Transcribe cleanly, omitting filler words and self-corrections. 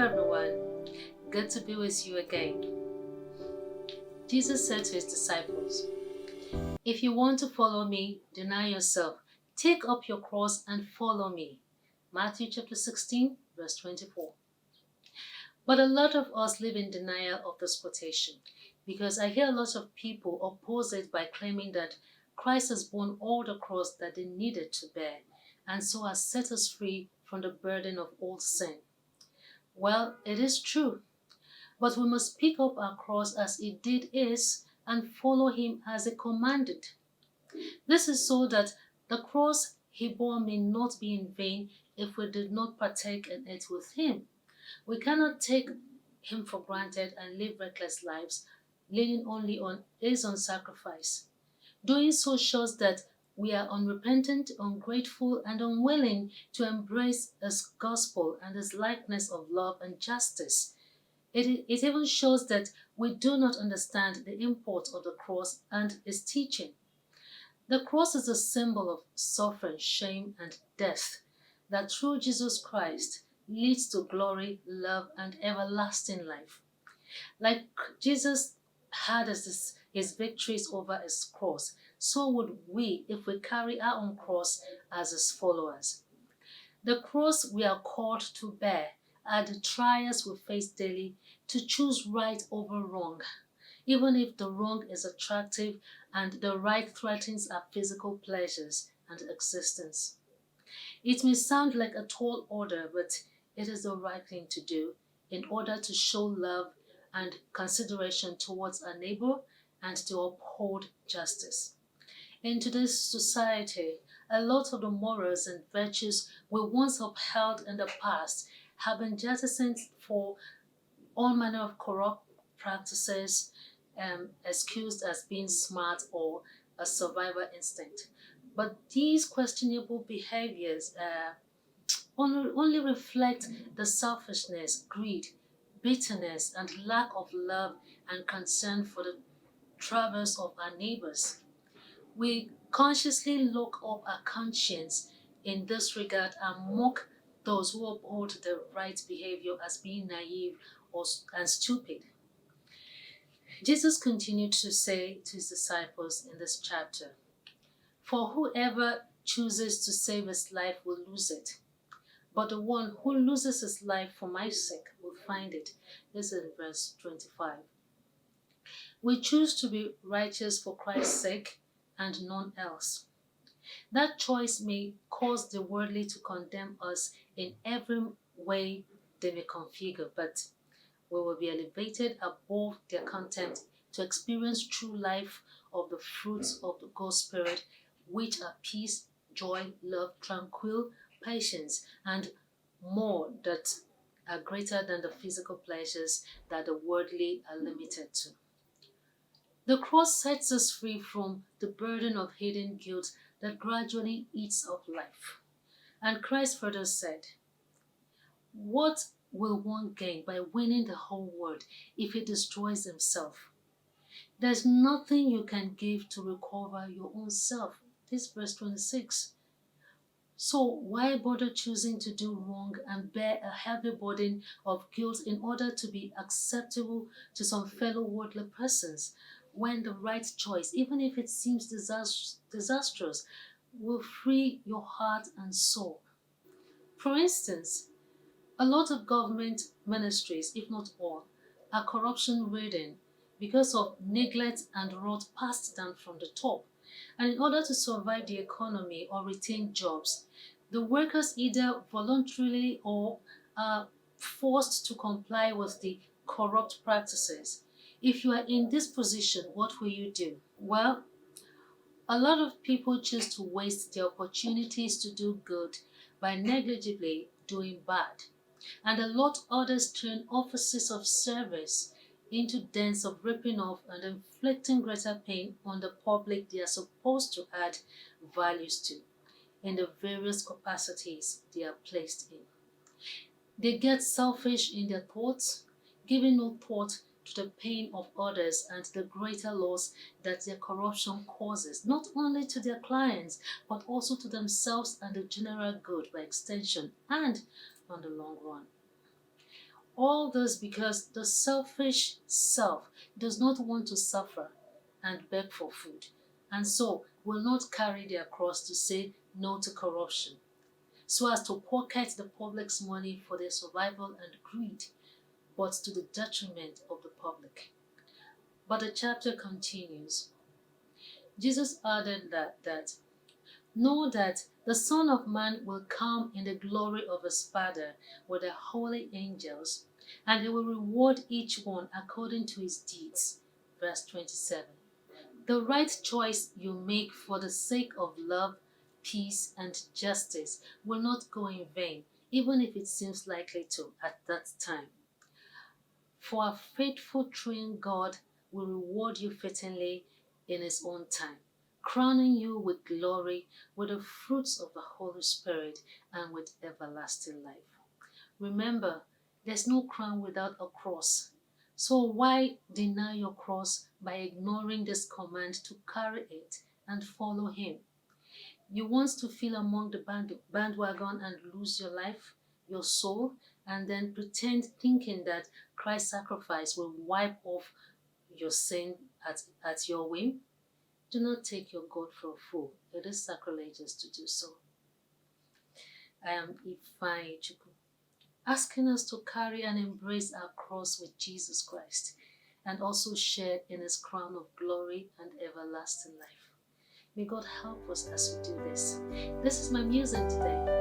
everyone, good to be with you again. Jesus said to his disciples, "If you want to follow me, deny yourself, take up your cross and follow me." Matthew chapter 16, verse 24. But a lot of us live in denial of this quotation because I hear a lot of people oppose it by claiming that Christ has borne all the cross that they needed to bear and so has set us free from the burden of old sin. Well, it is true, but we must pick up our cross as he did his and follow him as he commanded. This is so that the cross he bore may not be in vain if we did not partake in it with him. We cannot take him for granted and live reckless lives, leaning only on his own sacrifice. Doing so shows that we are unrepentant, ungrateful, and unwilling to embrace his gospel and his likeness of love and justice. It even shows that we do not understand the import of the cross and its teaching. The cross is a symbol of suffering, shame, and death that through Jesus Christ leads to glory, love, and everlasting life. Like Jesus had his victories over his cross, so would we if we carry our own cross as his followers. The cross we are called to bear are the trials we face daily to choose right over wrong, even if the wrong is attractive and the right threatens our physical pleasures and existence. It may sound like a tall order, but it is the right thing to do in order to show love and consideration towards our neighbor and to uphold justice. In today's society, a lot of the morals and virtues we once upheld in the past have been jettisoned for all manner of corrupt practices, excused as being smart or a survival instinct. But these questionable behaviors only reflect the selfishness, greed, bitterness, and lack of love and concern for the troubles of our neighbors. We consciously lock up our conscience in this regard and mock those who uphold the right behavior as being naive and stupid. Jesus continued to say to his disciples in this chapter, "For whoever chooses to save his life will lose it, but the one who loses his life for my sake will find it." This is verse 25. We choose to be righteous for Christ's sake and none else. That choice may cause the worldly to condemn us in every way they may configure, but we will be elevated above their contempt to experience true life of the fruits of the God's Spirit, which are peace, joy, love, tranquil, patience, and more that are greater than the physical pleasures that the worldly are limited to. The cross sets us free from the burden of hidden guilt that gradually eats up life. And Christ further said, "What will one gain by winning the whole world if he destroys himself? There's nothing you can give to recover your own self." This verse 26. So why bother choosing to do wrong and bear a heavy burden of guilt in order to be acceptable to some fellow worldly persons, when the right choice, even if it seems disastrous, will free your heart and soul? For instance, a lot of government ministries, if not all, are corruption-ridden because of neglect and rot passed down from the top. And in order to survive the economy or retain jobs, the workers either voluntarily or are forced to comply with the corrupt practices. If you are in this position, what will you do? Well, a lot of people choose to waste their opportunities to do good by negligibly doing bad. And a lot others turn offices of service into dens of ripping off and inflicting greater pain on the public they are supposed to add values to in the various capacities they are placed in. They get selfish in their thoughts, giving no thought to the pain of others and the greater loss that their corruption causes, not only to their clients, but also to themselves and the general good by extension and on the long run. All this because the selfish self does not want to suffer and beg for food, and so will not carry their cross to say no to corruption, so as to pocket the public's money for their survival and greed, but to the detriment of the public. But the chapter continues. Jesus added that know that the Son of Man will come in the glory of his Father with the holy angels, and he will reward each one according to his deeds. Verse 27. The right choice you make for the sake of love, peace, and justice will not go in vain, even if it seems likely to at that time. For a faithful, trained God will reward you fittingly in his own time, crowning you with glory, with the fruits of the Holy Spirit, and with everlasting life. Remember, there's no crown without a cross. So why deny your cross by ignoring this command to carry it and follow him? You want to feel among the bandwagon and lose your life, your soul, and then pretend thinking that Christ's sacrifice will wipe off your sin at your whim? Do not take your God for a fool. It is sacrilegious to do so. I am Ifeanyi Chukwu, asking us to carry and embrace our cross with Jesus Christ and also share in his crown of glory and everlasting life. May God help us as we do this. This is my musing today.